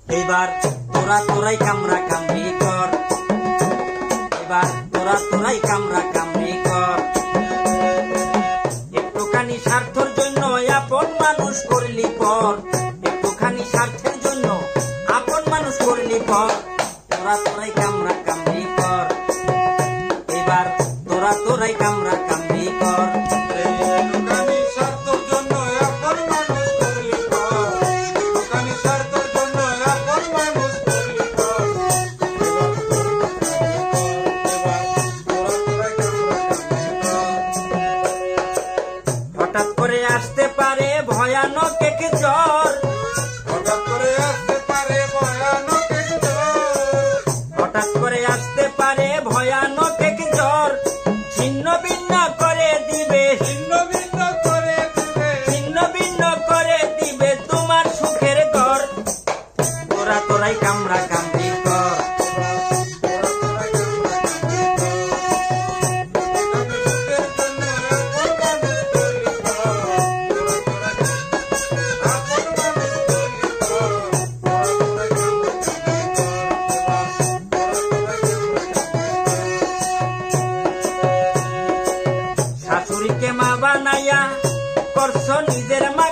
এবার তোরাই কামরা কামড়ি কর, এবার তোরাই কামরা কামড়ি কর। একটুখানি স্বার্থের জন্য আপন মানুষ করলি পর, একটুখানি স্বার্থের জন্য আপন মানুষ করলি পর। তোরাই কামরা কামড়ি কর, এবার তোরাই কামরা কামড়ি কর। হঠাৎ করে আসতে পারে ভয়ানক এক জ্বর, হঠাৎ করে আসতে পারে ভয়ানক এক জ্বর, হঠাৎ করে আসতে পারে ভয়ানক এক জ্বর। ছিন্ন ভিন্ন করে দিবে, ছিন্ন ভিন্ন করে দিবে, ছিন্ন ভিন্ন করে দিবে তোমার সুখের ঘর। তোরাই কামরা কামড়ি কর, শাশুড়িকে মা বানাইয়া করছো নিজের মা